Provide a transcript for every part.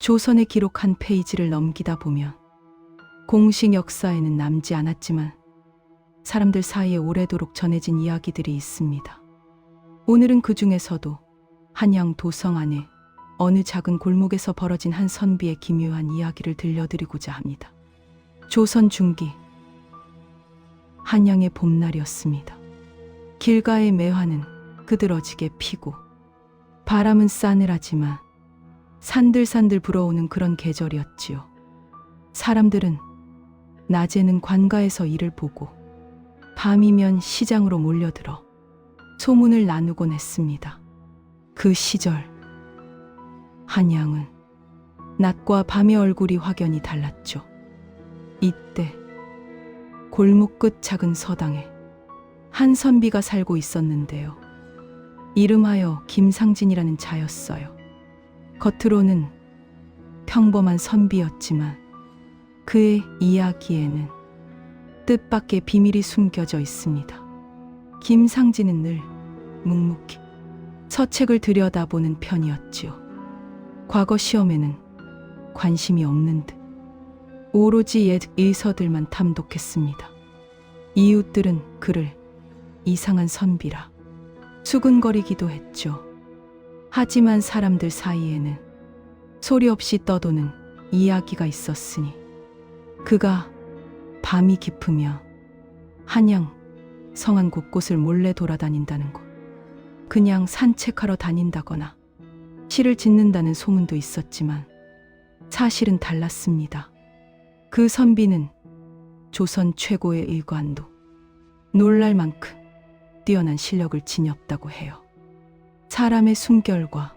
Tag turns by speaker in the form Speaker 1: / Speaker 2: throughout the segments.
Speaker 1: 조선의 기록 한 페이지를 넘기다 보면 공식 역사에는 남지 않았지만 사람들 사이에 오래도록 전해진 이야기들이 있습니다. 오늘은 그 중에서도 한양 도성 안에 어느 작은 골목에서 벌어진 한 선비의 기묘한 이야기를 들려드리고자 합니다. 조선 중기 한양의 봄날이었습니다. 길가의 매화는 그드러지게 피고 바람은 싸늘하지만 산들산들 불어오는 그런 계절이었지요. 사람들은 낮에는 관가에서 일을 보고 밤이면 시장으로 몰려들어 소문을 나누곤 했습니다. 그 시절 한양은 낮과 밤의 얼굴이 확연히 달랐죠. 이때 골목 끝 작은 서당에 한 선비가 살고 있었는데요. 이름하여 김상진이라는 자였어요. 겉으로는 평범한 선비였지만 그의 이야기에는 뜻밖의 비밀이 숨겨져 있습니다. 김상진은 늘 묵묵히 서책을 들여다보는 편이었지요. 과거 시험에는 관심이 없는 듯 오로지 옛 일서들만 탐독했습니다. 이웃들은 그를 이상한 선비라 수근거리기도 했죠. 하지만 사람들 사이에는 소리 없이 떠도는 이야기가 있었으니 그가 밤이 깊으며 한양 성안 곳곳을 몰래 돌아다닌다는 것, 그냥 산책하러 다닌다거나 시를 짓는다는 소문도 있었지만 사실은 달랐습니다. 그 선비는 조선 최고의 일관도 놀랄 만큼 뛰어난 실력을 지녔다고 해요. 사람의 숨결과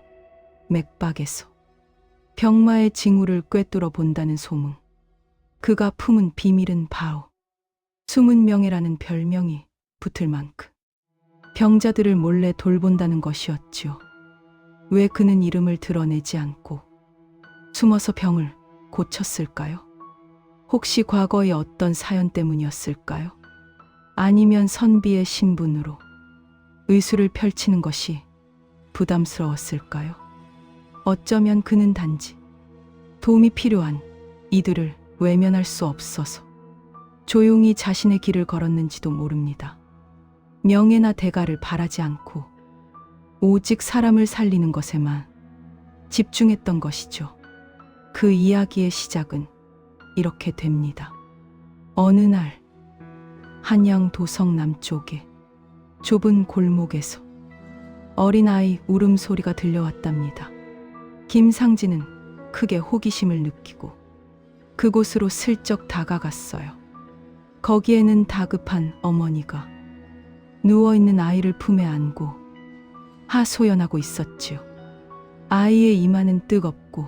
Speaker 1: 맥박에서 병마의 징후를 꿰뚫어 본다는 소문, 그가 품은 비밀은 바로 숨은 명예라는 별명이 붙을 만큼 병자들을 몰래 돌본다는 것이었지요. 왜 그는 이름을 드러내지 않고 숨어서 병을 고쳤을까요? 혹시 과거의 어떤 사연 때문이었을까요? 아니면 선비의 신분으로 의술을 펼치는 것이 부담스러웠을까요? 어쩌면 그는 단지 도움이 필요한 이들을 외면할 수 없어서 조용히 자신의 길을 걸었는지도 모릅니다. 명예나 대가를 바라지 않고 오직 사람을 살리는 것에만 집중했던 것이죠. 그 이야기의 시작은 이렇게 됩니다. 어느 날 한양 도성 남쪽의 좁은 골목에서 어린아이 울음소리가 들려왔답니다. 김상진은 크게 호기심을 느끼고 그곳으로 슬쩍 다가갔어요. 거기에는 다급한 어머니가 누워있는 아이를 품에 안고 하소연하고 있었지요. 아이의 이마는 뜨겁고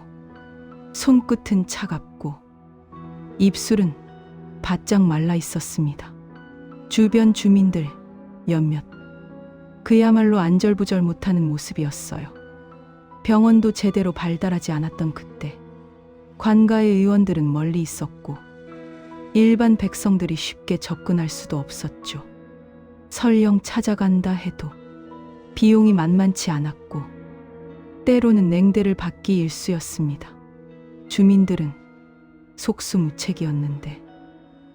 Speaker 1: 손끝은 차갑고 입술은 바짝 말라 있었습니다. 주변 주민들 몇몇 그야말로 안절부절 못하는 모습이었어요. 병원도 제대로 발달하지 않았던 그때 관가의 의원들은 멀리 있었고 일반 백성들이 쉽게 접근할 수도 없었죠. 설령 찾아간다 해도 비용이 만만치 않았고 때로는 냉대를 받기 일쑤였습니다. 주민들은 속수무책이었는데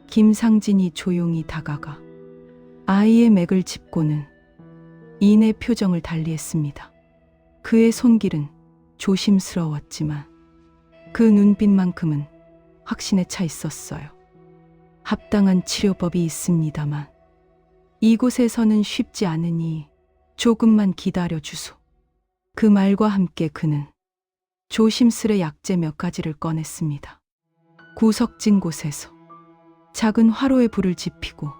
Speaker 1: 김상진이 조용히 다가가 아이의 맥을 짚고는 인의 표정을 달리했습니다. 그의 손길은 조심스러웠지만 그 눈빛만큼은 확신에 차 있었어요. 합당한 치료법이 있습니다만 이곳에서는 쉽지 않으니 조금만 기다려 주소. 그 말과 함께 그는 조심스레 약재 몇 가지를 꺼냈습니다. 구석진 곳에서 작은 화로에 불을 지피고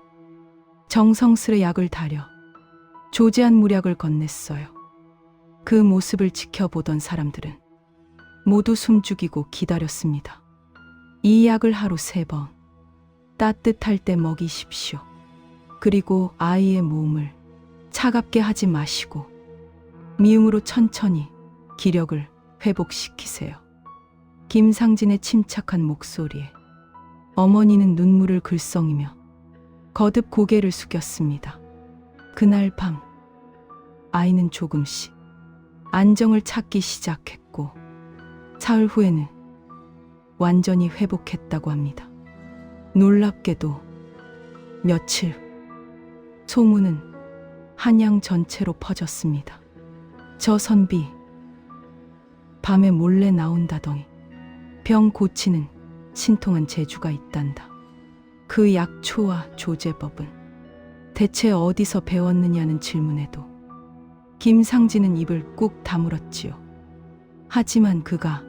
Speaker 1: 정성스레 약을 달여 조제한 무약을 건넸어요. 그 모습을 지켜보던 사람들은 모두 숨죽이고 기다렸습니다. 이 약을 하루 3번 따뜻할 때 먹이십시오. 그리고 아이의 몸을 차갑게 하지 마시고 미음으로 천천히 기력을 회복시키세요. 김상진의 침착한 목소리에 어머니는 눈물을 글썽이며 거듭 고개를 숙였습니다. 그날 밤 아이는 조금씩 안정을 찾기 시작했고 사흘 후에는 완전히 회복했다고 합니다. 놀랍게도 며칠 소문은 한양 전체로 퍼졌습니다. 저 선비 밤에 몰래 나온다더니 병 고치는 신통한 재주가 있단다. 그 약초와 조제법은 대체 어디서 배웠느냐는 질문에도 김상진은 입을 꾹 다물었지요. 하지만 그가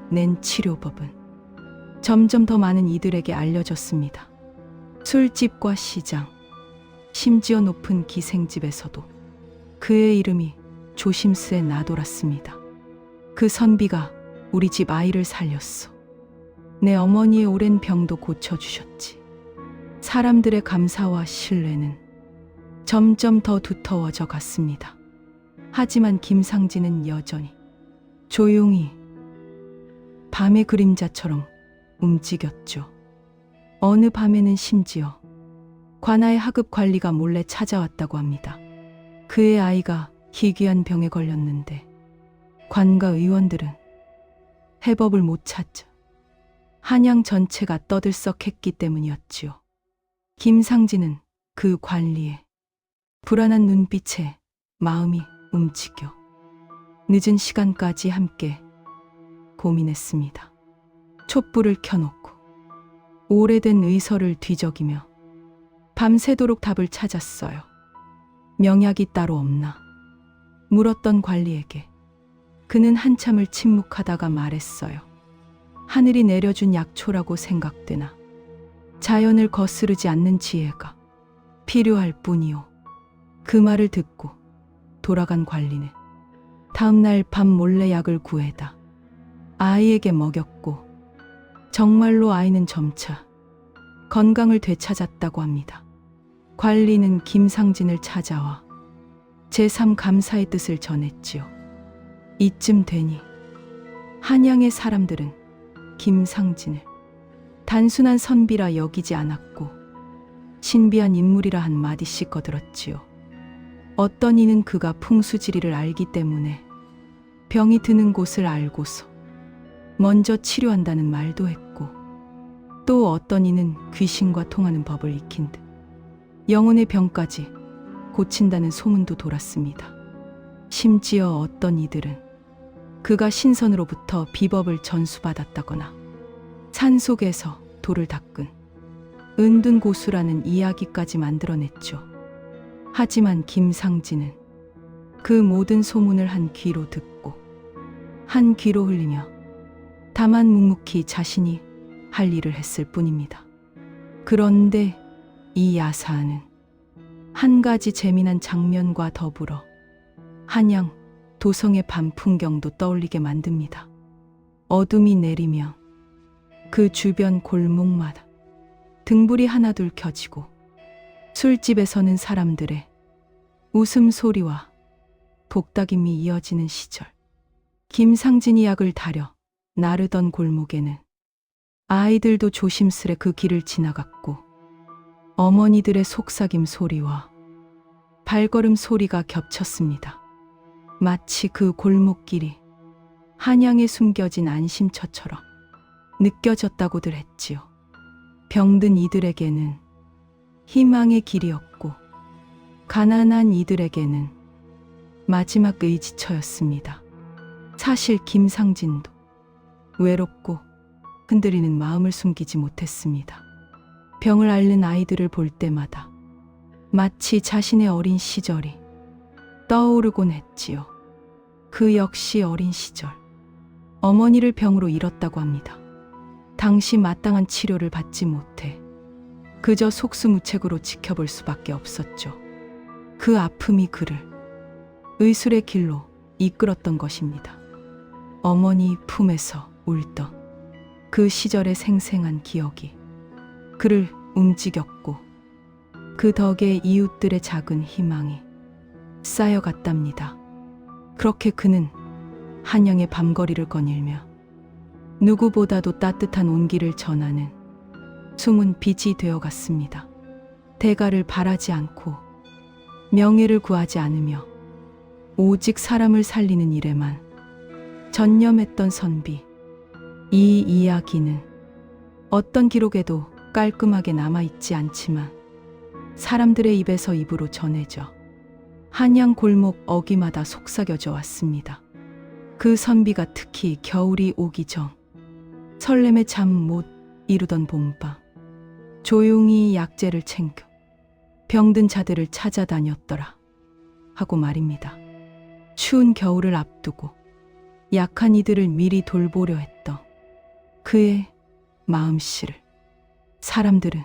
Speaker 1: 낸 치료법은 점점 더 많은 이들에게 알려졌습니다. 술집과 시장, 심지어 높은 기생집에서도 그의 이름이 조심스레 나돌았습니다. 그 선비가 우리 집 아이를 살렸어. 내 어머니의 오랜 병도 고쳐주셨지. 사람들의 감사와 신뢰는 점점 더 두터워져 갔습니다. 하지만 김상진은 여전히 조용히 밤의 그림자처럼 움직였죠. 어느 밤에는 심지어 관아의 하급 관리가 몰래 찾아왔다고 합니다. 그의 아이가 희귀한 병에 걸렸는데 관가 의원들은 해법을 못 찾자 한양 전체가 떠들썩했기 때문이었지요. 김상진은 그 관리에 불안한 눈빛에 마음이 움직여 늦은 시간까지 함께 고민했습니다. 촛불을 켜놓고 오래된 의서를 뒤적이며 밤새도록 답을 찾았어요. 명약이 따로 없나? 물었던 관리에게 그는 한참을 침묵하다가 말했어요. 하늘이 내려준 약초라고 생각되나 자연을 거스르지 않는 지혜가 필요할 뿐이요. 그 말을 듣고 돌아간 관리는 다음날 밤 몰래 약을 구해다 아이에게 먹였고 정말로 아이는 점차 건강을 되찾았다고 합니다. 관리는 김상진을 찾아와 제3 감사의 뜻을 전했지요. 이쯤 되니 한양의 사람들은 김상진을 단순한 선비라 여기지 않았고 신비한 인물이라 한 마디씩 거들었지요. 어떤 이는 그가 풍수지리를 알기 때문에 병이 드는 곳을 알고서 먼저 치료한다는 말도 했고, 또 어떤 이는 귀신과 통하는 법을 익힌 듯 영혼의 병까지 고친다는 소문도 돌았습니다. 심지어 어떤 이들은 그가 신선으로부터 비법을 전수받았다거나 산속에서 돌을 닦은 은둔 고수라는 이야기까지 만들어냈죠. 하지만 김상진은 그 모든 소문을 한 귀로 듣고 한 귀로 흘리며 다만 묵묵히 자신이 할 일을 했을 뿐입니다. 그런데 이 야사는 한 가지 재미난 장면과 더불어 한양 도성의 밤 풍경도 떠올리게 만듭니다. 어둠이 내리면 그 주변 골목마다 등불이 하나둘 켜지고 술집에서는 사람들의 웃음소리와 복닥임이 이어지는 시절, 김상진이 약을 다려 나르던 골목에는 아이들도 조심스레 그 길을 지나갔고 어머니들의 속삭임 소리와 발걸음 소리가 겹쳤습니다. 마치 그 골목길이 한양에 숨겨진 안심처처럼 느껴졌다고들 했지요. 병든 이들에게는 희망의 길이었고 가난한 이들에게는 마지막 의지처였습니다. 사실 김상진도 외롭고 흔들리는 마음을 숨기지 못했습니다. 병을 앓는 아이들을 볼 때마다 마치 자신의 어린 시절이 떠오르곤 했지요. 그 역시 어린 시절 어머니를 병으로 잃었다고 합니다. 당시 마땅한 치료를 받지 못해 그저 속수무책으로 지켜볼 수밖에 없었죠. 그 아픔이 그를 의술의 길로 이끌었던 것입니다. 어머니 품에서 울던 그 시절의 생생한 기억이 그를 움직였고 그 덕에 이웃들의 작은 희망이 쌓여갔답니다. 그렇게 그는 한양의 밤거리를 거닐며 누구보다도 따뜻한 온기를 전하는 숨은 빛이 되어갔습니다. 대가를 바라지 않고 명예를 구하지 않으며 오직 사람을 살리는 일에만 전념했던 선비 이 이야기는 어떤 기록에도 깔끔하게 남아있지 않지만 사람들의 입에서 입으로 전해져 한양 골목 어귀마다 속삭여져 왔습니다. 그 선비가 특히 겨울이 오기 전 설렘에 잠 못 이루던 봄밤 조용히 약재를 챙겨 병든 자들을 찾아다녔더라 하고 말입니다. 추운 겨울을 앞두고 약한 이들을 미리 돌보려 했던 그의 마음씨를 사람들은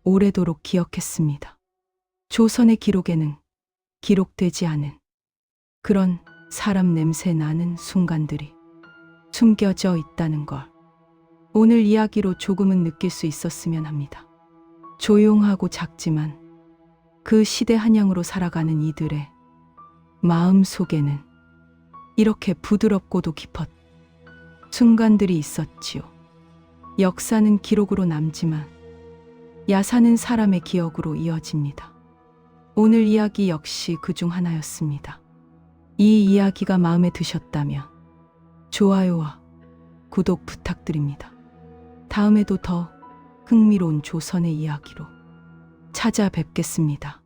Speaker 1: 오래도록 기억했습니다. 조선의 기록에는 기록되지 않은 그런 사람 냄새 나는 순간들이 숨겨져 있다는 걸 오늘 이야기로 조금은 느낄 수 있었으면 합니다. 조용하고 작지만 그 시대 한양으로 살아가는 이들의 마음 속에는 이렇게 부드럽고도 깊었던 순간들이 있었지요. 역사는 기록으로 남지만 야사는 사람의 기억으로 이어집니다. 오늘 이야기 역시 그중 하나였습니다. 이 이야기가 마음에 드셨다면 좋아요와 구독 부탁드립니다. 다음에도 더 흥미로운 조선의 이야기로 찾아뵙겠습니다.